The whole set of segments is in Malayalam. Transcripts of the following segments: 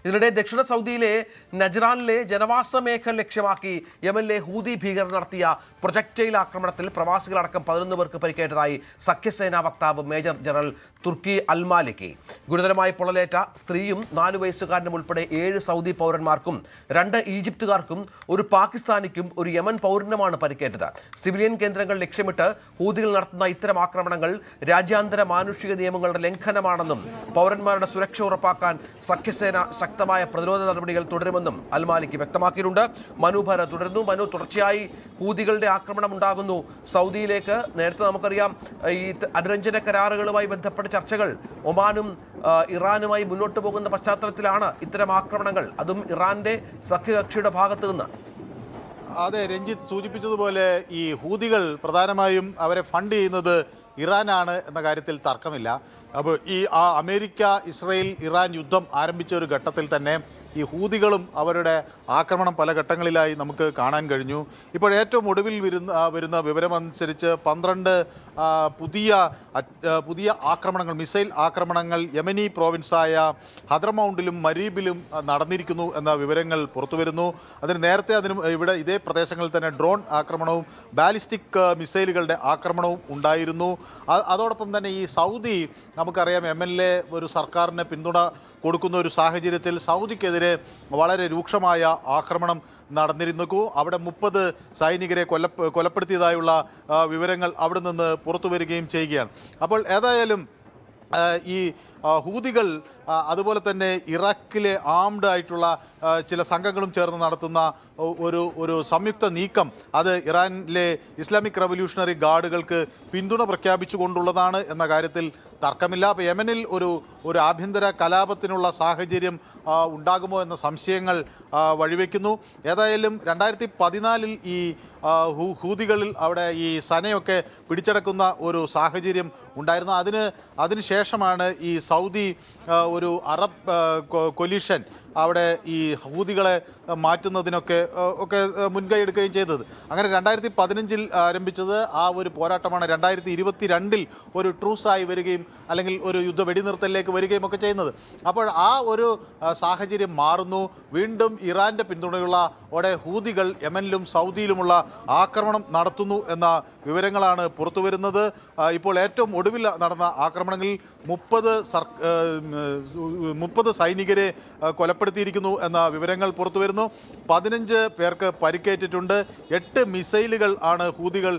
ഇതിനിടെ ദക്ഷിണ സൗദിയിലെ നജ്റാനിലെ ജനവാസ മേഖല ലക്ഷ്യമാക്കി യമനിലെ ഹൂതി ഭീകരർ നടത്തിയ പ്രൊജക്ടൈൽ ആക്രമണത്തിൽ പ്രവാസികളടക്കം 11 പേർക്ക് പരിക്കേറ്റതായി സഖ്യസേനാ വക്താവ് മേജർ ജനറൽ തുർക്കി അൽമാലിക്കി. ഗുരുതരമായി പൊള്ളലേറ്റ സ്ത്രീയും 4 വയസ്സുകാരനും ഉൾപ്പെടെ 7 സൗദി പൗരന്മാർക്കും 2 ഈജിപ്തുകാർക്കും ഒരു പാകിസ്ഥാനിക്കും ഒരു യമൻ പൗരനുമാണ് പരിക്കേറ്റത്. സിവിലിയൻ കേന്ദ്രങ്ങൾ ലക്ഷ്യമിട്ട് ഹൂതികൾ നടത്തുന്ന ഇത്തരം ആക്രമണങ്ങൾ രാജ്യാന്തര മാനുഷിക നിയമങ്ങളുടെ ലംഘനമാണെന്നും പൗരന്മാരുടെ സുരക്ഷ ഉറപ്പാക്കാൻ സഖ്യസേന ശക്തമായ പ്രതിരോധ നടപടികൾ തുടരുമെന്നും അൽമാലിക്ക് വ്യക്തമാക്കിയിട്ടുണ്ട്. മനു ഭര തുടരുന്നു. മനു, തുടർച്ചയായി ഹൂതികളുടെ ആക്രമണം ഉണ്ടാകുന്നു സൗദിയിലേക്ക്. നേരത്തെ നമുക്കറിയാം ഈ അനുരഞ്ജന കരാറുകളുമായി ബന്ധപ്പെട്ട ചർച്ചകൾ ഒമാനും ഇറാനുമായി മുന്നോട്ട് പോകുന്ന പശ്ചാത്തലത്തിലാണ് ഇത്തരം ആക്രമണങ്ങൾ, അതും ഇറാന്റെ സഖ്യകക്ഷിയുടെ ഭാഗത്തു നിന്ന്. അതെ, രഞ്ജിത്ത് സൂചിപ്പിച്ചതുപോലെ ഈ ഹൂതികൾ പ്രധാനമായും അവരെ ഫണ്ട് ചെയ്യുന്നത് ഇറാനാണ് എന്ന കാര്യത്തിൽ തർക്കമില്ല. അപ്പോൾ ഈ അമേരിക്ക ഇസ്രായേൽ ഇറാൻ യുദ്ധം ആരംഭിച്ച ഒരു ഘട്ടത്തിൽ തന്നെ ഈ ഹൂതികളും അവരുടെ ആക്രമണം പല ഘട്ടങ്ങളിലായി നമുക്ക് കാണാൻ കഴിഞ്ഞു. ഇപ്പോൾ ഏറ്റവും ഒടുവിൽ വരുന്ന വിവരമനുസരിച്ച് 12 പുതിയ ആക്രമണങ്ങൾ, മിസൈൽ ആക്രമണങ്ങൾ യമനി പ്രോവിൻസായ ഹദ്രമൗണ്ടിലും മരീബിലും നടന്നിരിക്കുന്നു എന്ന വിവരങ്ങൾ പുറത്തുവരുന്നു. നേരത്തെ ഇവിടെ ഇതേ പ്രദേശങ്ങളിൽ തന്നെ ഡ്രോൺ ആക്രമണവും ബാലിസ്റ്റിക് മിസൈലുകളുടെ ആക്രമണവും ഉണ്ടായിരുന്നു. അതോടൊപ്പം തന്നെ ഈ സൗദി, നമുക്കറിയാം യമനിലെ ഒരു സർക്കാരിന് പിന്തുണ കൊടുക്കുന്ന ഒരു സാഹചര്യത്തിൽ സൗദിക്കെതിരെ വളരെ രൂക്ഷമായ ആക്രമണം നടന്നിരുന്നു. അവിടെ 30 സൈനികരെ കൊലപ്പെടുത്തിയതായുള്ള വിവരങ്ങൾ അവിടെ നിന്ന് പുറത്തു വരികയും ചെയ്യുകയാണ്. അപ്പോൾ ഏതായാലും ഈ ഹൂതികൾ അതുപോലെ തന്നെ ഇറാഖിലെ ആംഡ് ആയിട്ടുള്ള ചില സംഘങ്ങളും ചേർന്ന് നടത്തുന്ന ഒരു സംയുക്ത നീക്കം, അത് ഇറാനിലെ ഇസ്ലാമിക് റവല്യൂഷണറി ഗാർഡുകൾക്ക് പിന്തുണ പ്രഖ്യാപിച്ചുകൊണ്ടുള്ളതാണ് എന്ന കാര്യത്തിൽ തർക്കമില്ല. അപ്പോൾ യമനിൽ ഒരു ആഭ്യന്തര കലാപത്തിനുള്ള സാഹചര്യം ഉണ്ടാകുമോ എന്ന സംശയങ്ങൾ വഴിവെക്കുന്നു. ഏതായാലും 2014 ഈ ഹൂതികളിൽ അവിടെ ഈ സനയൊക്കെ പിടിച്ചടക്കുന്ന ഒരു സാഹചര്യം ഉണ്ടായിരുന്നു. അതിനുശേഷമാണ് ഈ സൗദി ഒരു അറബ് കൊലീഷൻ അവിടെ ഈ ഹൂതികളെ മാറ്റുന്നതിനൊക്കെ മുൻകൈ എടുക്കുകയും ചെയ്തത്. അങ്ങനെ 2015 ആരംഭിച്ചത് ആ ഒരു പോരാട്ടമാണ് 2022 ഒരു ട്രൂസായി വരികയും അല്ലെങ്കിൽ ഒരു യുദ്ധ വെടിനിർത്തലിലേക്ക് വരികയും ഒക്കെ ചെയ്യുന്നത്. അപ്പോൾ ആ ഒരു സാഹചര്യം മാറുന്നു. വീണ്ടും ഇറാൻ്റെ പിന്തുണയുള്ള ഹൂതികൾ യമനിലും സൗദിയിലുമുള്ള ആക്രമണം നടത്തുന്നു എന്ന വിവരങ്ങളാണ് പുറത്തു വരുന്നത്. ഇപ്പോൾ ഏറ്റവും ഒടുവിൽ നടന്ന ആക്രമണങ്ങളിൽ 30 സൈനികരെ കൊലപ്പെടുത്തിയിരിക്കുന്നു എന്ന വിവരങ്ങൾ പുറത്തു വരുന്നു. 15 പേർക്ക് പരിക്കേറ്റിട്ടുണ്ട്. 8 മിസൈലുകൾ ആണ് ഹൂതികൾ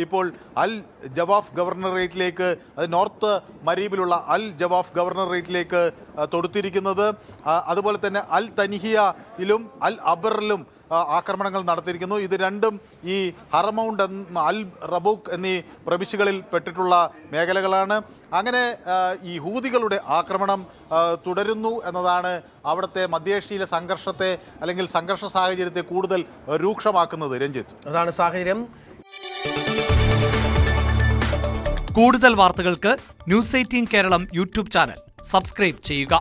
ഇപ്പോൾ അൽ ജവാഫ് ഗവർണറേറ്റിലേക്ക്, അത് നോർത്ത് മരീബിലുള്ള അൽ ജവാഫ് ഗവർണറേറ്റിലേക്ക് തൊടുത്തിരിക്കുന്നത്. അതുപോലെ തന്നെ അൽ തനിഹിയയിലും അൽ അബറിലും ആക്രമണങ്ങൾ നടത്തിയിരിക്കുന്നു. ഇത് രണ്ടും ഈ ഹറമൗണ്ട്, അൽ റബൂക്ക് എന്നീ പ്രവിശ്യകളിൽ പെട്ടിട്ടുള്ള മേഖലകളാണ്. അങ്ങനെ ഈ ഹൂതികളുടെ ആക്രമണം തുടരുന്നു എന്നതാണ് അവിടുത്തെ മധ്യേഷ്യയിലെ സംഘർഷത്തെ അല്ലെങ്കിൽ സംഘർഷ സാഹചര്യത്തെ കൂടുതൽ രൂക്ഷമാക്കുന്നത്. രഞ്ജിത്ത്, അതാണ് സാഹചര്യം. കൂടുതൽ വാർത്തകൾക്ക് news 18 Keralam YouTube channel subscribe ചെയ്യുക.